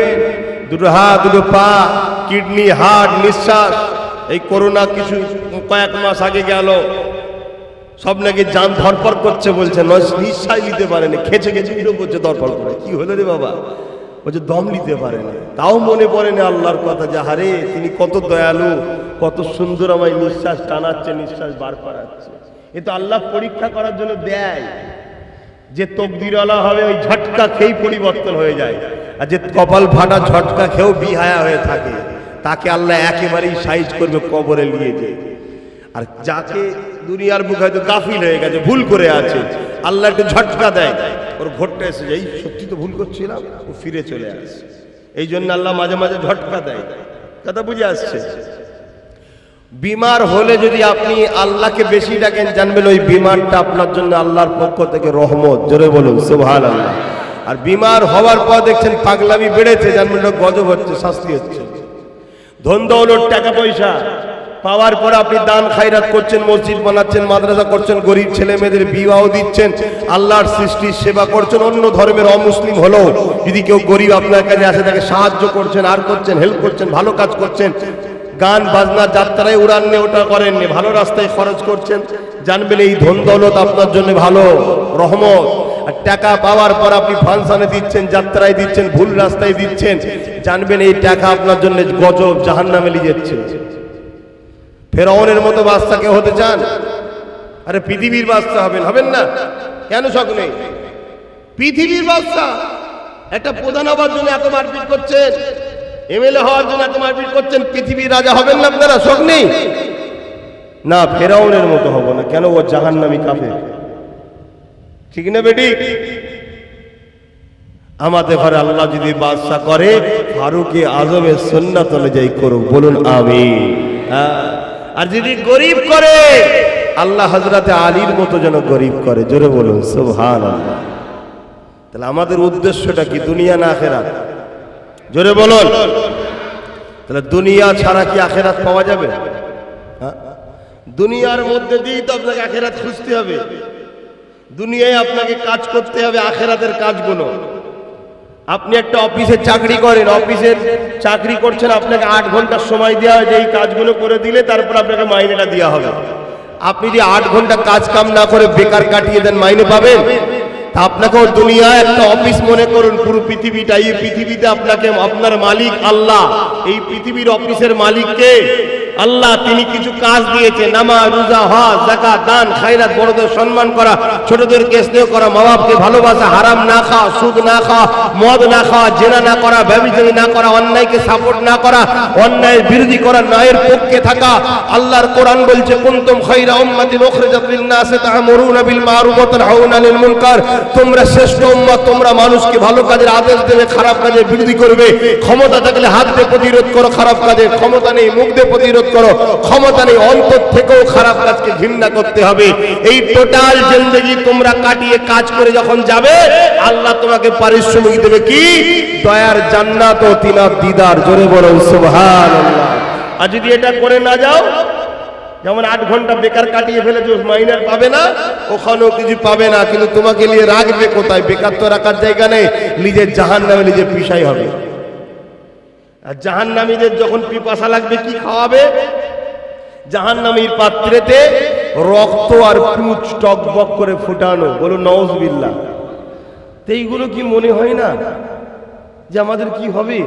S1: দুটো হাত, দুটো পা, কিডনি, হার্ট, নিঃশ্বাস, এই করোনা কিছু কয়েক মাস আগে গেল, সব নাকি জান ধরপড় করছে, বলছে নিঃশ্বাস নিতে পারেনি, খেচে খেচে উঠে পড়ছে ধরপড় করে। কি হলো রে বাবা? বলছে দম নিতে পারেনি। তাও মনে পড়েনি আল্লাহর কথা যে হারে তিনি কত দয়ালু, কত সুন্দর আমায় নিঃশ্বাস টানাচ্ছে, নিঃশ্বাস বার করাচ্ছে। এ তো আল্লাহ পরীক্ষা করার জন্য দেয়। যে তকদিরওয়ালা হবে ওই ঝটকা খেয়েই পরিবর্তন হয়ে যায়, আর যে কপাল ফাটা ঝটকা খেয়েও বিহায়া হয়ে থাকে তাকে আল্লাহ একেবারেই সাইজ করবে, কবরে নিয়ে যায়। আর যাকে দুনিয়ার বুকে হয়তো গাফিল হয়ে গেছে, ভুল করে আছে, আল্লাহ একটু ঝটকা দেয়, ওর ঘটটা এসে যায়, সত্যি তো ভুল করছিলাম, ও ফিরে চলে আসে। এই জন্য আল্লাহ মাঝে মাঝে ঝটকা দেয়। কথা বুঝে আসছে? বিমার হলে যদি আপনি আল্লাহকে বেশি ডাকেন, জানবেন ওই বিমারটা আপনার জন্য আল্লাহর পক্ষ থেকে রহমত। জোরে বলুন সুবহানাল্লাহ। আর বিমার হওয়ার পর দেখছেন পাগলামি বেড়েছে, জানবেন গজব হচ্ছে, শাস্তি হচ্ছে। ধন দৌলত টাকা পয়সা পাওয়ার পর আপনি দান খায়রাত করছেন, মসজিদ বানাচ্ছেন, মাদ্রাসা করছেন, গরিব ছেলে মেয়েদের বিবাহ দিচ্ছেন, আল্লাহর সৃষ্টির সেবা করছেন। অন্য ধর্মের অমুসলিম হলেও যদি কেউ গরিব আপনার কাছে আসে, তাকে সাহায্য করছেন, আর করছেন, হেল্প করছেন, ভালো কাজ করছেন। গান বাজনা যাত্রায় উড়ান নিয়ে ওটা করেননি, ভালো রাস্তায় খরচ করছেন, জানবেন এই ধন দৌলত আপনার জন্য ভালো রহমত। আর টাকা পাওয়ার পর আপনি ফাংশনে দিচ্ছেন, যাত্রায় দিচ্ছেন, ভুল রাস্তায় দিচ্ছেন, জানবেন এই টাকা আপনার জন্য গজব, জাহান্নামে নিয়ে যাচ্ছে। ফেরাউনের মতো বাদশা কেউ হতে চান? আরে পৃথিবীর বাদশা হবেন না? কেন শখ নেই? পৃথিবীর বাদশা। একটা প্রধান হওয়ার জন্য এত মারপিট করছেন, এমএলএ হওয়ার জন্য এত মারপিট করছেন, পৃথিবীর রাজা হবেন না আপনারা? শখ নেই? না, ফেরাউনের মতো হব না। কেন? ও জাহান্নামী কাফের। ঠিক না বেটি? আমাদের ঘরে আল্লাহ যদি বাদশা করে, ফারুকে আজমের সুন্নাত অনুযায়ী করুক। বলুন আমিন। আর যদি গরিব করে, আল্লাহ হযরতে আলীর মতো যেন গরিব করে। জোরে বলুন সুবহানাল্লাহ। তাহলে আমাদের উদ্দেশ্যটা কি? দুনিয়া না আখিরাত? জোরে বলুন। তাহলে দুনিয়া ছাড়া কি আখিরাত পাওয়া যাবে? দুনিয়ার মধ্যে দিয়েই তো আপনাকে আখিরাত খুঁজতে হবে। দুনিয়ায় আপনাকে কাজ করতে হবে আখিরাতের কাজগুলো। আপনি একটা অফিসে চাকরি করেন, অফিসের চাকরি করছেন, আপনাকে 8 ঘন্টা সময় দেওয়া হয় যে এই কাজগুলো করে দিলে তারপর আপনাকে মাইনেটা দেওয়া হবে। আপনি যে 8 ঘন্টা কাজ কাম না করে বেকার কাটিয়ে দেন, মাইনে পাবেন? তা আপনাকেও দুনিয়ায় একটা অফিস মনে করুন, পুরো পৃথিবীটা। এই পৃথিবীতে আপনাকে আপনার মালিক আল্লাহ। এই পৃথিবীর অফিসের মালিককে আল্লাহ। তিনি কিছু কাজ দিয়েছে, নামাজ, রোজা, হজ, যাকাত, দান, খায়রাত, বড়দের সম্মান করা, ছোটদেরকে স্নেহ করা, মা বাপকে ভালোবাসা, হারাম না খাওয়া, সুদ না খাওয়া, মদ না খাওয়া, জেনা না করা, ব্যভিচারী না করা, অন্যায়কে সাপোর্ট না করা, অন্যায়ের বিরোধী করা, ন্যায়ের পক্ষে থাকা। আল্লাহর কোরআন বলছে, কুনতুম খায়রা উম্মাতিন উখরিজাত লিন-নাসি তা'মুরুনা বিল মারুফ ওয়া তানহাউনা আনিল মুনকার। তোমরা শ্রেষ্ঠ উম্মত, তোমরা মানুষকে ভালো কাজের আদেশ দেবে, খারাপ কাজের বিরোধী করবে। ক্ষমতা থাকলে হাত দিয়ে প্রতিরোধ করো খারাপ কাজে, ক্ষমতা নেই মুখ দিয়ে প্রতিরোধ করো, ক্ষমতা নেই অন্তর থেকেও খারাপ কাজকে ঘৃণা করতে হবে। এই টোটাল জিন্দেগি তোমরা কাটিয়ে কাজ করে যখন যাবে, আল্লাহ তোমাকে পারিশ্রমিক দেবে কি? দয়ার জান্নাত ও তিনার দিদার। জোরে বলুন সুবহানাল্লাহ। আর যদি এটা করে না যাও, যেমন 8 ঘন্টা বেকার কাটিয়ে ফেলেছো, মাইনার পাবে না, ওখানেও কিছু পাবে না, কিন্তু তোমাকে নিয়ে রাখবে কোথায়? বেকার তো রাখার জায়গা নেই, নিজের জাহান্নামে নিজে পিছাই হবে। আর জাহান্নামীদের যখন পিপাসা লাগবে, কি খাওয়াবে? জাহান্নামীর পাত্রেতে রক্ত আর পুঁজ টকবক করে ফুটানো। বলুন নাউজুবিল্লাহ। তো এইগুলো কি মনে হয় না যে আমাদের কি হবে?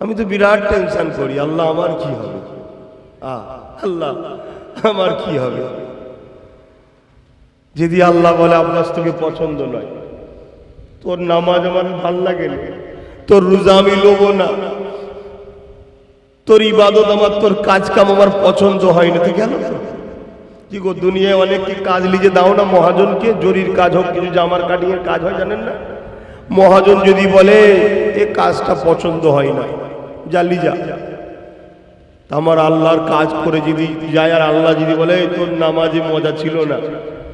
S1: আমি তো বিরাট টেনশন করি, আল্লাহ আমার কি হবে, আল্লাহ আমার কি হবে। যদি আল্লাহ বলে আব্বাস তোকে পছন্দ নয়, তোর নামাজ আমার ভাল লাগে না, তোর রোজা আমি লোব না, তোর ইবাদত আমার, তোর কাজ কাম আমার পছন্দ হয় না, তুই কেন? কি গো, দুনিয়ায় অনেক কি কাজ লিজে দাও না মহাজনকে, জরির কাজ হোক, কিছু জামার কাটিংয়ের কাজ হয়, জানেন না? মহাজন যদি বলে এ কাজটা পছন্দ হয় না, যা লিজা। আমার আল্লাহর কাজ করে যদি যায়, আর আল্লাহ যদি বলে তোর নামাজে মজা ছিল না,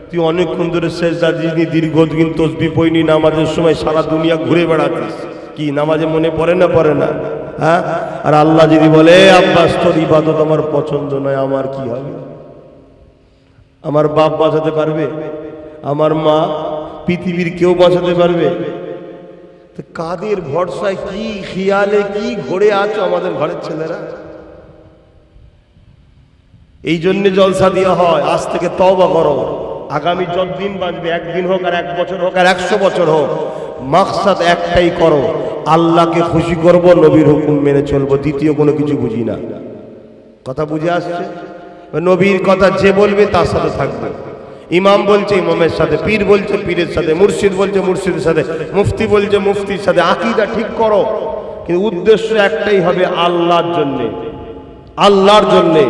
S1: তুই অনেকক্ষণ ধরে সেজদা দিসনি, দীর্ঘদিন তসবিহ পড়িনি, নামাজের সময় সারা দুনিয়া ঘুরে বেড়াতিস, কি নামাজে মনে পড়ে না? পড়ে না, হ্যাঁ? আর আল্লাহ যদি বলে আব্বাস তোর ইবাদত আমার পছন্দ নয়, আমার কি হবে? আমার বাপ বাঁচাতে পারবে? আমার মা, পৃথিবীর কেউ বাঁচাতে পারবে? তো কাদের ভরসায়, কি খেয়ালে, কি ঘোরে আছো আমাদের ঘরের ছেলেরা? এই জন্য জলসা দেওয়া হয়। আজ থেকে তওবা করো, আগামী যতদিন বাঁচবে, একদিন হোক আর 1 বছর হোক আর 100 বছর হোক, মাকসাদ একটাই করো, আল্লাহকে খুশি করব, নবীর হুকুম মেনে চলবো, দ্বিতীয় কোনো কিছু বুঝি না। কথা বুঝে আসছে? নবীর কথা যে বলবে তার সাথে থাকবে। ইমাম বলছে ইমামের সাথে, পীর বলছে পীরের সাথে, মুর্শিদ বলছে মুর্শিদের সাথে, মুফতি বলছে মুফতির সাথে। আকীদা ঠিক করো, কিন্তু উদ্দেশ্য একটাই হবে আল্লাহর জন্যে, আল্লাহর জন্যে।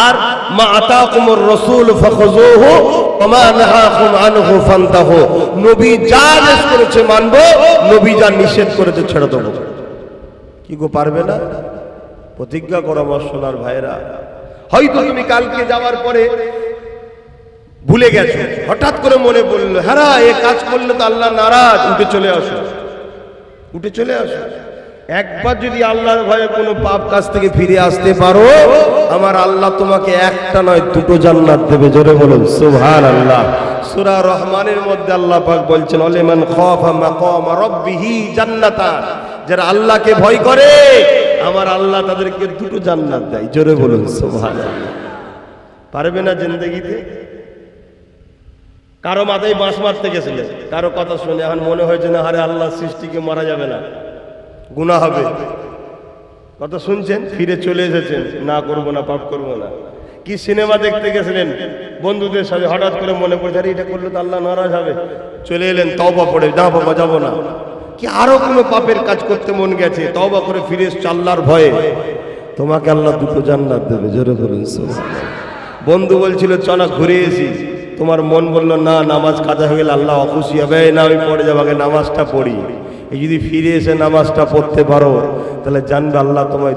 S1: আর মা আতাকুমুর রাসূল ফাখুযুহু ওয়া মা নাহাকুম আনহু ফান্তাহু। নবী যা আদেশ করেছে মানবো, নবী যা নিষেধ করেছে ছেড়ে দেবো। কি গো পারবে না? প্রতিজ্ঞা করো আমার সোনার ভাইরা। হয়তো তুমি কালকে যাওয়ার পরে ভুলে গেছো, হঠাৎ করে মনে পড়লো, হ্যাঁ এই কাজ করলে তো আল্লাহ নারাজ, উঠে চলে আসো, উঠে চলে আসো। একবার যদি আল্লাহর ভয়ে কোনো পাপ কাজ থেকে ফিরে আসতে পারো, আমার আল্লাহ তোমাকে একটা নয় 2টো জান্নাত দেবে। জোরে বলুন সুবহানাল্লাহ। সূরা রহমানের মধ্যে আল্লাহ পাক বলছেন, ওয়ালিমান খাফা মাকাম রাব্বিহি জান্নাতান। যারা আল্লাহকে ভয় করে আমার আল্লাহ তাদেরকে 2টো জান্নাত দেয়। জোরে বলুন সুবহানাল্লাহ। পারবে না জিন্দেগিতে? কারো মাথায় বাঁশ মারতে গেছিলে, কারো কথা শুনে এখন মনে হয়েছে না আরে আল্লাহ সৃষ্টিকে মারা যাবে না, গুনাহ হবে। কথা শুনছেন, ফিরে চলে এসেছেন, না করবো না, পাপ করবো না। কি সিনেমা দেখতে গেছিলেন বন্ধুদের সাথে, হঠাৎ করে মনে পড়ে আরে এটা করলে তো আল্লাহ নারাজ হবে, চলে এলেন, তওবা পড়ে, না বাবা যাবো না। কি আরো কোনো পাপের কাজ করতে মন গেছে, তওবা করে ফিরে এসেছো আল্লাহর ভয়ে, তোমাকে আল্লাহ 2টো জান্নাত দেবে। জোরে বলুন সুবহানাল্লাহ। বন্ধু বলছিল চলা ঘুরে এসি, তোমার মন বললো না নামাজ কাজা হয়ে গেলে আল্লাহ অখুশি হবে, না আমি পড়ে যাবো, আগে নামাজটা পড়ি। এই যদি ফিরে এসে নামাজটা পড়তে পারো, তাহলে জানবে আল্লাহ তোমায়